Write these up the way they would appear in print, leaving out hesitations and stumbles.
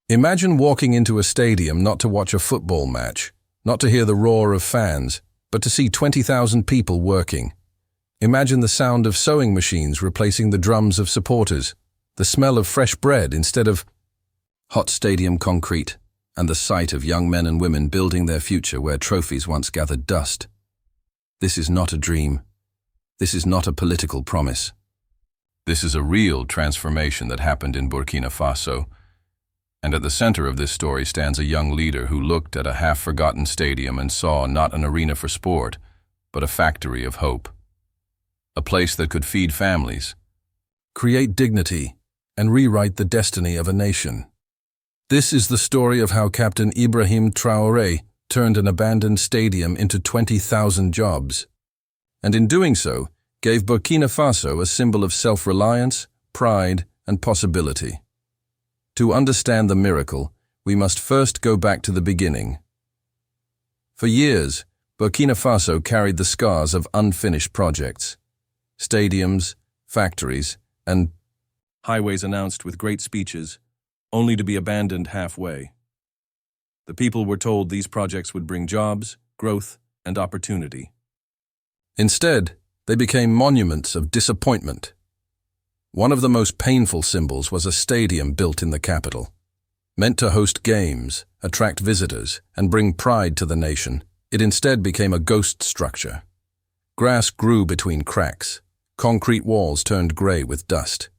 Imagine walking into a stadium not to watch a football match, not to hear the roar of fans, but to see 20,000 people working. Imagine the sound of sewing machines replacing the drums of supporters, the smell of fresh bread instead of hot stadium concrete, and the sight of young men and women building their future where trophies once gathered dust. This is not a dream. This is not a political promise. This is a real transformation that happened in Burkina Faso. And at the center of this story stands a young leader who looked at a half-forgotten stadium and saw not an arena for sport, but a factory of hope. A place that could feed families, create dignity, and rewrite the destiny of a nation. This is the story of how Captain Ibrahim Traoré turned an abandoned stadium into 20,000 jobs, and in doing so, gave Burkina Faso a symbol of self-reliance, pride, and possibility. To understand the miracle, we must first go back to the beginning. For years, Burkina Faso carried the scars of unfinished projects. Stadiums, factories, and highways announced with great speeches, only to be abandoned halfway. The people were told these projects would bring jobs, growth, and opportunity. Instead, they became monuments of disappointment. One of the most painful symbols was a stadium built in the capital. Meant to host games, attract visitors, and bring pride to the nation, it instead became a ghost structure. Grass grew between cracks. Concrete walls turned gray with dust.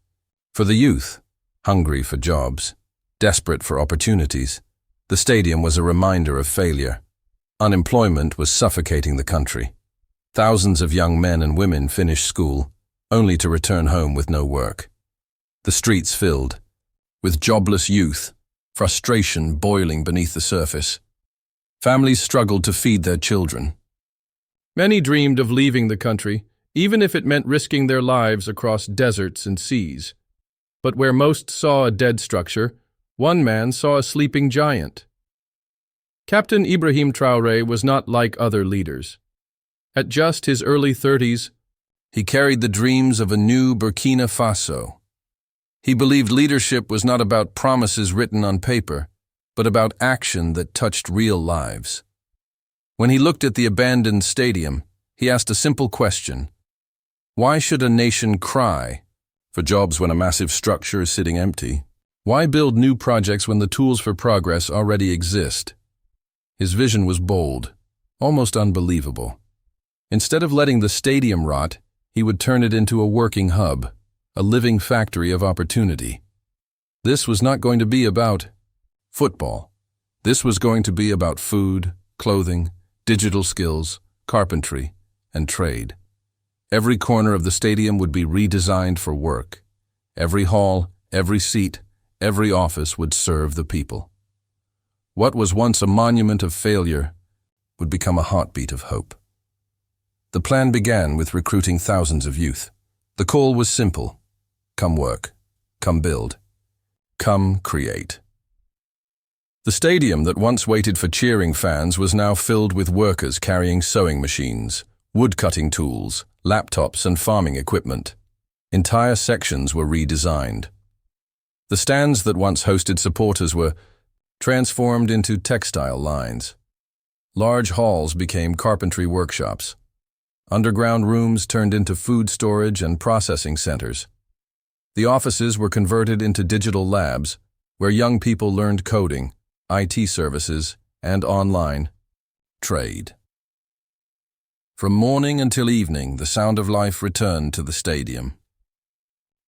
For the youth, hungry for jobs, desperate for opportunities, the stadium was a reminder of failure. Unemployment was suffocating the country. Thousands of young men and women finished school, only to return home with no work. The streets filled with jobless youth, frustration boiling beneath the surface. Families struggled to feed their children. Many dreamed of leaving the country, even if it meant risking their lives across deserts and seas. But where most saw a dead structure, one man saw a sleeping giant. Captain Ibrahim Traoré was not like other leaders. At just his early 30s, he carried the dreams of a new Burkina Faso. He believed leadership was not about promises written on paper, but about action that touched real lives. When he looked at the abandoned stadium, he asked a simple question. Why should a nation cry for jobs when a massive structure is sitting empty? Why build new projects when the tools for progress already exist? His vision was bold, almost unbelievable. Instead of letting the stadium rot, he would turn it into a working hub, a living factory of opportunity. This was not going to be about football. This was going to be about food, clothing, digital skills, carpentry, and trade. Every corner of the stadium would be redesigned for work. Every hall, every seat, every office would serve the people. What was once a monument of failure would become a heartbeat of hope. The plan began with recruiting thousands of youth. The call was simple. Come work. Come build. Come create. The stadium that once waited for cheering fans was now filled with workers carrying sewing machines, wood-cutting tools, laptops, and farming equipment. Entire sections were redesigned. The stands that once hosted supporters were transformed into textile lines. Large halls became carpentry workshops. Underground rooms turned into food storage and processing centers. The offices were converted into digital labs, where young people learned coding, IT services, and online trade. From morning until evening, the sound of life returned to the stadium.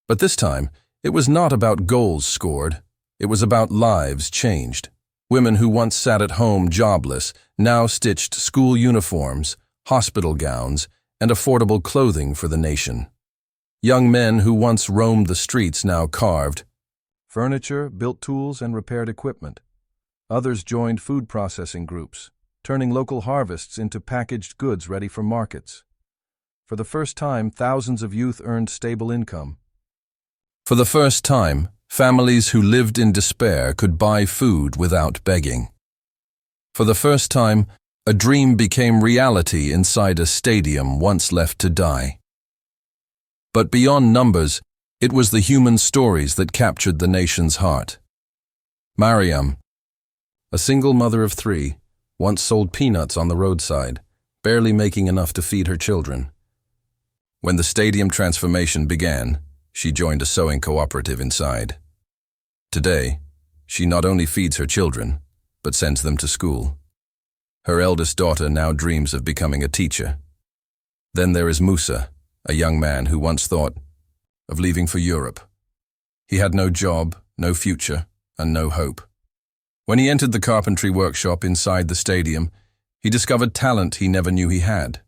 But this time, it was not about goals scored. It was about lives changed. Women who once sat at home jobless now stitched school uniforms, hospital gowns, and affordable clothing for the nation. Young men who once roamed the streets now carved furniture, built tools, and repaired equipment. Others joined food processing groups, turning local harvests into packaged goods ready for markets. For the first time, thousands of youth earned stable income. For the first time, families who lived in despair could buy food without begging. For the first time, a dream became reality inside a stadium once left to die. But beyond numbers, it was the human stories that captured the nation's heart. Mariam, a single mother of three, once sold peanuts on the roadside, barely making enough to feed her children. When the stadium transformation began, she joined a sewing cooperative inside. Today, she not only feeds her children, but sends them to school. Her eldest daughter now dreams of becoming a teacher. Then there is Musa, a young man who once thought of leaving for Europe. He had no job, no future, and no hope. When he entered the carpentry workshop inside the stadium, he discovered talent he never knew he had.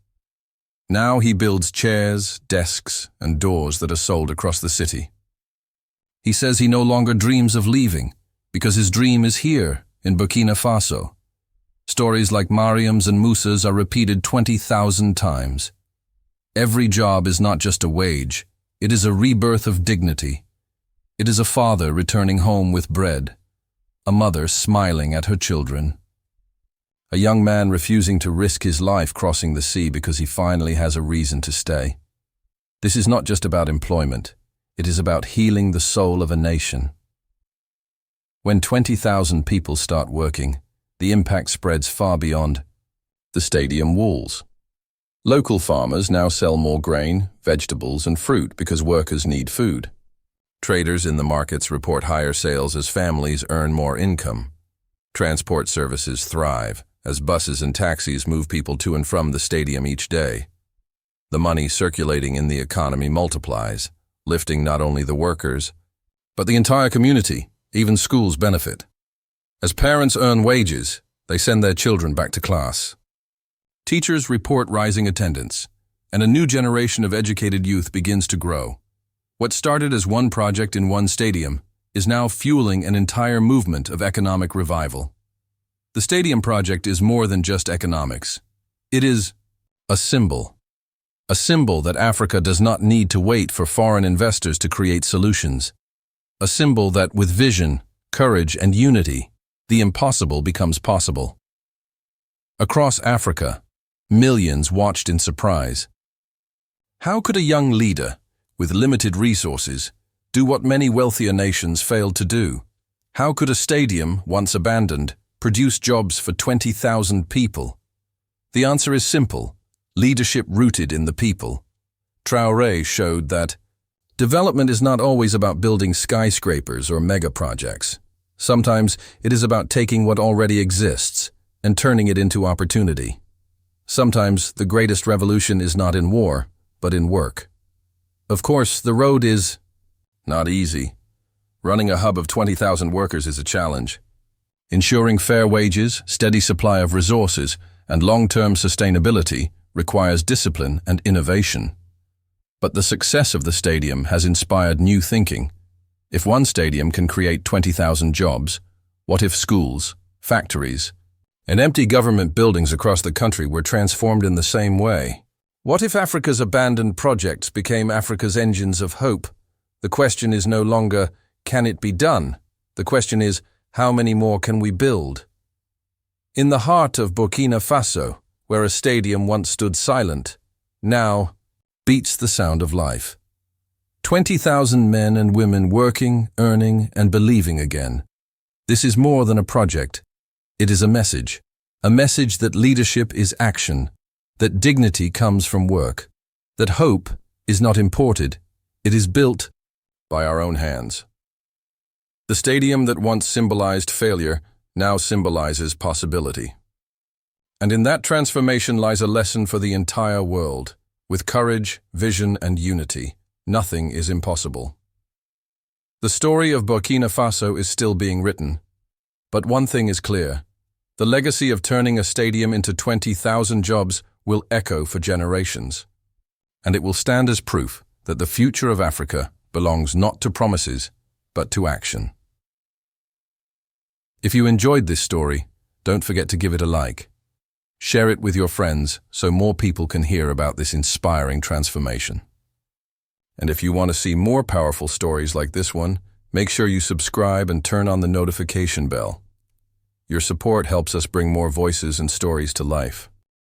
Now he builds chairs, desks, and doors that are sold across the city. He says he no longer dreams of leaving, because his dream is here, in Burkina Faso. Stories like Mariam's and Musa's are repeated 20,000 times. Every job is not just a wage, it is a rebirth of dignity. It is a father returning home with bread, a mother smiling at her children, a young man refusing to risk his life crossing the sea because he finally has a reason to stay. This is not just about employment, it is about healing the soul of a nation. When 20,000 people start working, the impact spreads far beyond the stadium walls. Local farmers now sell more grain, vegetables, and fruit because workers need food. Traders in the markets report higher sales as families earn more income. Transport services thrive as buses and taxis move people to and from the stadium each day. The money circulating in the economy multiplies, lifting not only the workers, but the entire community. Even schools benefit. As parents earn wages, they send their children back to class. Teachers report rising attendance, and a new generation of educated youth begins to grow. What started as one project in one stadium is now fueling an entire movement of economic revival. The stadium project is more than just economics. It is a symbol that Africa does not need to wait for foreign investors to create solutions. A symbol that with vision, courage, and unity, the impossible becomes possible. Across Africa, millions watched in surprise. How could a young leader, with limited resources, do what many wealthier nations failed to do? How could a stadium, once abandoned, produce jobs for 20,000 people? The answer is simple: leadership rooted in the people. Traoré showed that development is not always about building skyscrapers or mega projects. Sometimes it is about taking what already exists and turning it into opportunity. Sometimes the greatest revolution is not in war, but in work. Of course, the road is not easy. Running a hub of 20,000 workers is a challenge. Ensuring fair wages, steady supply of resources, and long-term sustainability requires discipline and innovation. But the success of the stadium has inspired new thinking. If one stadium can create 20,000 jobs, what if schools, factories, and empty government buildings across the country were transformed in the same way? What if Africa's abandoned projects became Africa's engines of hope? The question is no longer, can it be done? The question is, how many more can we build? In the heart of Burkina Faso, where a stadium once stood silent, now beats the sound of life. 20,000 men and women working, earning, and believing again. This is more than a project. It is a message that leadership is action, that dignity comes from work, that hope is not imported, it is built by our own hands. The stadium that once symbolized failure now symbolizes possibility. And in that transformation lies a lesson for the entire world. With courage, vision, and unity, nothing is impossible. The story of Burkina Faso is still being written. But one thing is clear: the legacy of turning a stadium into 20,000 jobs will echo for generations. And it will stand as proof that the future of Africa belongs not to promises, but to action. If you enjoyed this story, don't forget to give it a like. Share it with your friends so more people can hear about this inspiring transformation. And if you want to see more powerful stories like this one, make sure you subscribe and turn on the notification bell. Your support helps us bring more voices and stories to life.